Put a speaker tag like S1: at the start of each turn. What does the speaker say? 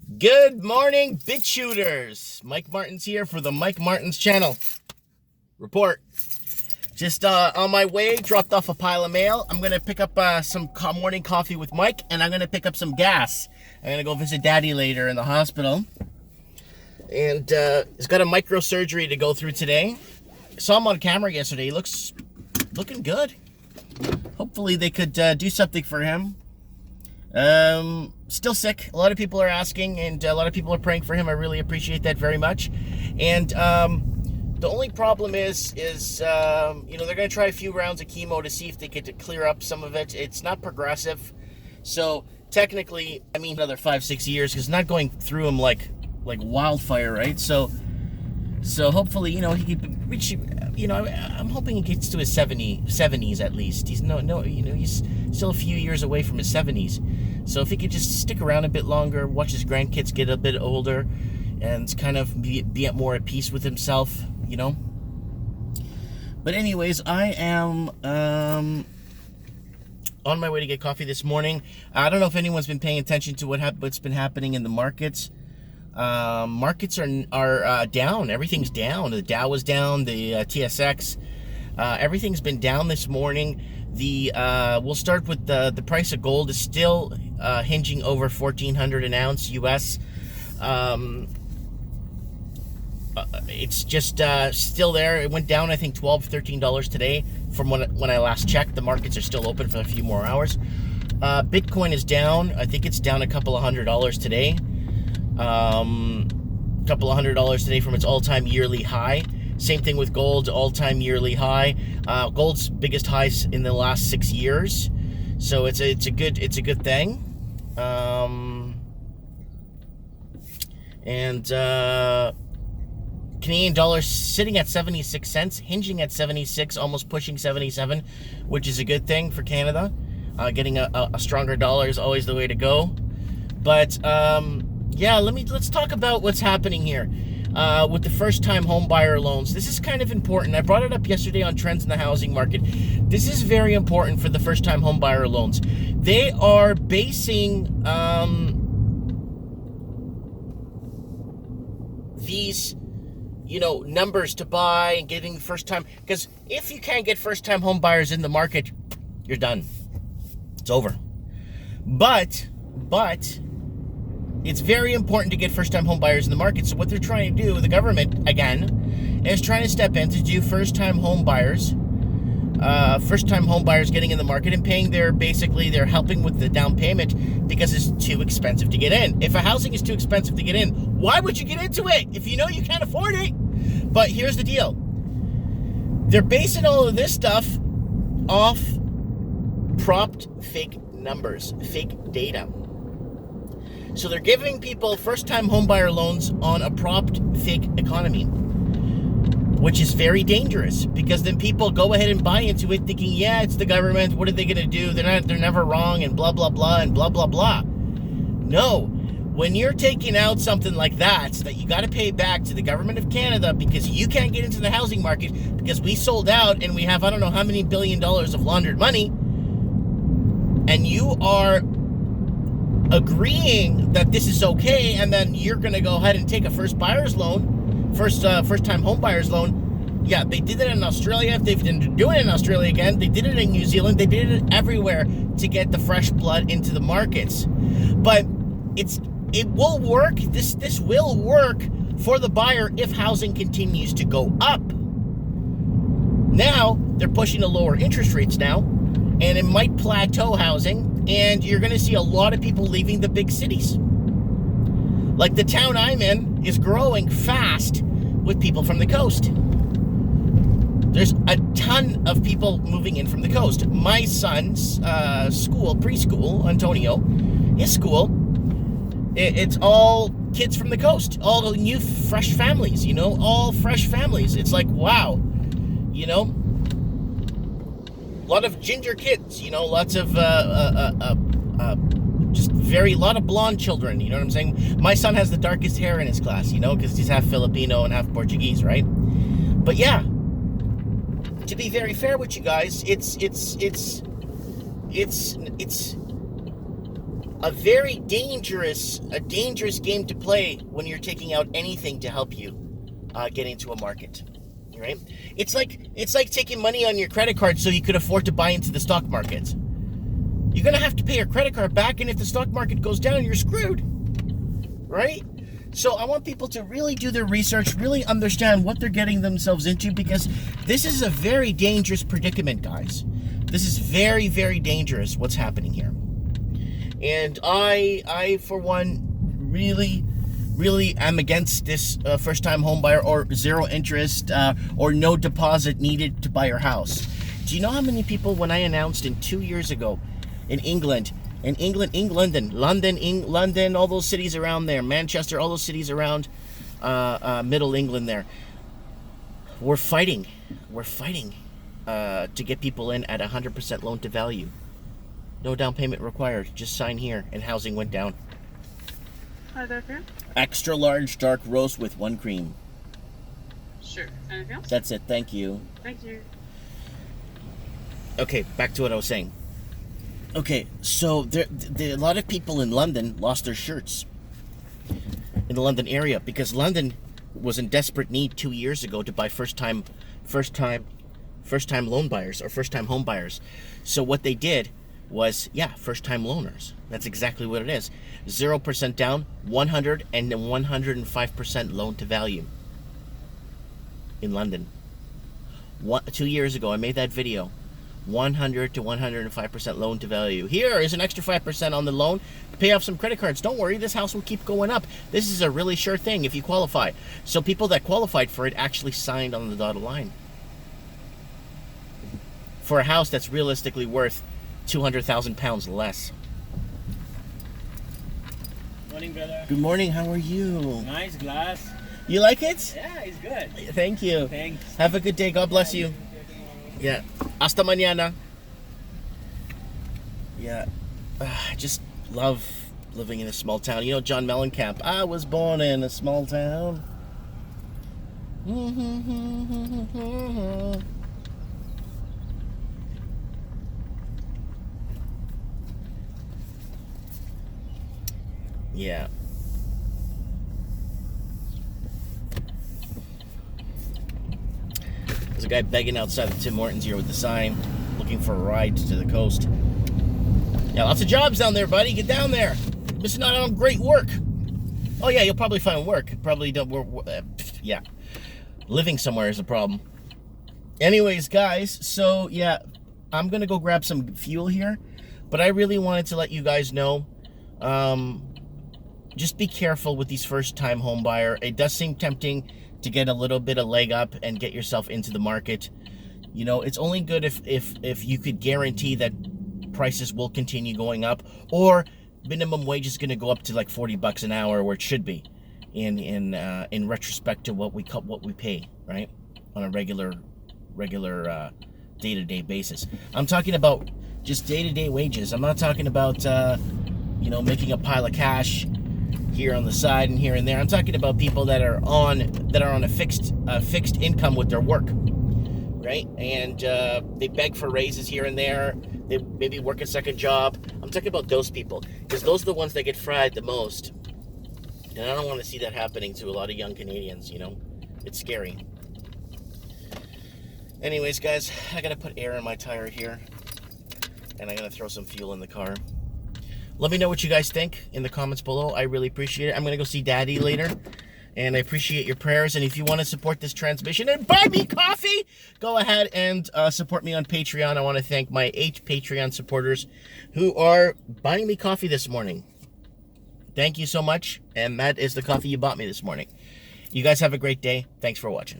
S1: Good morning, bit shooters. Mike Martins here for the Mike Martins channel. Report. Just on my way, dropped off a pile of mail. I'm gonna pick up some morning coffee with Mike, and I'm gonna pick up some gas. I'm gonna go visit Daddy later in the hospital. And he's got a microsurgery to go through today. Saw him on camera yesterday. He looking good. Hopefully they could do something for him. Still sick. A lot of people are asking, and a lot of people are praying for him. I really appreciate that very much. And the only problem is they're going to try a few rounds of chemo to see if they get to clear up some of it. It's not progressive, so technically, another 5-6 years, because not going through him like wildfire, right? So hopefully, he could reach. I'm hoping he gets to his 70s at least. He's he's still a few years away from his 70s. So if he could just stick around a bit longer, watch his grandkids get a bit older, and kind of be more at peace with himself, But anyways, I am on my way to get coffee this morning. I don't know if anyone's been paying attention to what's been happening in the markets. Markets are down. Everything's down. The Dow was down. The TSX. Everything's been down this morning. We'll start with the price of gold is still hinging over $1,400 an ounce US. It's just still there. It went down, I think, $12, $13 today from when I last checked. The markets are still open for a few more hours. Bitcoin is down. I think it's down a couple of $100 today. Couple of $100 today from its all-time yearly high. Same thing with gold, all-time yearly high. Gold's biggest highs in the last 6 years, so it's a good thing. Canadian dollar sitting at 76 cents, hinging at 76, almost pushing 77, which is a good thing for Canada. Getting a stronger dollar is always the way to go. But yeah, let's talk about what's happening here with the first-time home buyer loans. This is kind of important. I brought it up yesterday on Trends in the Housing Market. This is very important for the first-time home buyer loans. They are basing these numbers to buy and getting first-time, because if you can't get first-time home buyers in the market, you're done. It's over. But it's very important to get first-time home buyers in the market. So what they're trying to do, the government, again, is trying to step in to do first-time home buyers getting in the market and paying they're helping with the down payment because it's too expensive to get in. If a housing is too expensive to get in, why would you get into it if you know you can't afford it? But here's the deal. They're basing all of this stuff off propped fake numbers, fake data. So they're giving people first-time homebuyer loans on a propped fake economy, which is very dangerous, because then people go ahead and buy into it thinking, yeah, it's the government. What are they going to do? They're never wrong, and blah, blah, blah, and blah, blah, blah. No. When you're taking out something like that you got to pay back to the government of Canada because you can't get into the housing market because we sold out and we have I don't know how many $1 billion of laundered money, and you are agreeing that this is okay, and then you're going to go ahead and take a first-time home buyer's loan. Yeah, they did it in Australia. They've been doing it in Australia again. They did it in New Zealand. They did it everywhere to get the fresh blood into the markets. But it will work. This will work for the buyer if housing continues to go up. Now, they're pushing to lower interest rates now, and it might plateau housing. And you're going to see a lot of people leaving the big cities. Like the town I'm in is growing fast with people from the coast. There's a ton of people moving in from the coast. My son's school, preschool, Antonio, his school, it's all kids from the coast. All new, fresh families, all fresh families. It's like, wow, a lot of ginger kids, lots of lot of blonde children, you know what I'm saying? My son has the darkest hair in his class, because he's half Filipino and half Portuguese, right? But yeah, to be very fair with you guys, it's a very dangerous game to play when you're taking out anything to help you get into a market, right? It's like taking money on your credit card so you could afford to buy into the stock market. You're gonna have to pay your credit card back, and if the stock market goes down, you're screwed, right? So I want people to really do their research, really understand what they're getting themselves into, because this is a very dangerous predicament, guys. This is very, very dangerous what's happening here. And I for one, really am against this first-time home buyer or zero interest or no deposit needed to buy your house. Do you know how many people, when I announced 2 years ago in England, London, all those cities around there, Manchester, all those cities around Middle England there, we're fighting to get people in at 100% loan to value. No down payment required. Just sign here, and housing went down.
S2: Hi there, Karen.
S1: Extra large dark roast with 1 cream.
S2: Sure. Anything else?
S1: That's it. Thank you.
S2: Thank you.
S1: Okay, back to what I was saying. Okay, so a lot of people in London lost their shirts in the London area because London was in desperate need 2 years ago to buy first time loan buyers or first time home buyers. So what they did was, first time loaners. That's exactly what it is. 0% down, 100 and 105% loan to value in London. 2 years ago, I made that video. 100 to 105% loan to value. Here is an extra 5% on the loan to pay off some credit cards. Don't worry, this house will keep going up. This is a really sure thing if you qualify. So people that qualified for it actually signed on the dotted line for a house that's realistically worth £200,000 less.
S3: Morning, brother.
S1: Good morning, how are you?
S3: Nice glass.
S1: You like it?
S3: Yeah, it's good.
S1: Thank you.
S3: Thanks.
S1: Have a good day, God bless you. Yeah. Hasta mañana. Yeah. I just love living in a small town. You know John Mellencamp, I was born in a small town. Yeah. There's a guy begging outside the Tim Hortons here with the sign, looking for a ride to the coast. Yeah, lots of jobs down there, buddy. Get down there. You're missing out on great work. Oh yeah, you'll probably find work. Probably don't work. Yeah, living somewhere is a problem. Anyways, guys, so yeah, I'm gonna go grab some fuel here, but I really wanted to let you guys know. Just be careful with these first-time home buyer. It does seem tempting to get a little bit of leg up and get yourself into the market. You know, it's only good if you could guarantee that prices will continue going up, or minimum wage is going to go up to like $40 an hour, where it should be, in retrospect to what we pay, right, on a regular day-to-day basis. I'm talking about just day-to-day wages. I'm not talking about making a pile of cash here on the side and here and there. I'm talking about people that are on a fixed income with their work, right? And they beg for raises here and there. They maybe work a second job. I'm talking about those people, because those are the ones that get fried the most. And I don't want to see that happening to a lot of young Canadians. You know, it's scary. Anyways, guys, I gotta put air in my tire here, and I gotta throw some fuel in the car. Let me know what you guys think in the comments below. I really appreciate it. I'm going to go see Daddy later, and I appreciate your prayers. And if you want to support this transmission and buy me coffee, go ahead and support me on Patreon. I want to thank my 8 Patreon supporters who are buying me coffee this morning. Thank you so much, and that is the coffee you bought me this morning. You guys have a great day. Thanks for watching.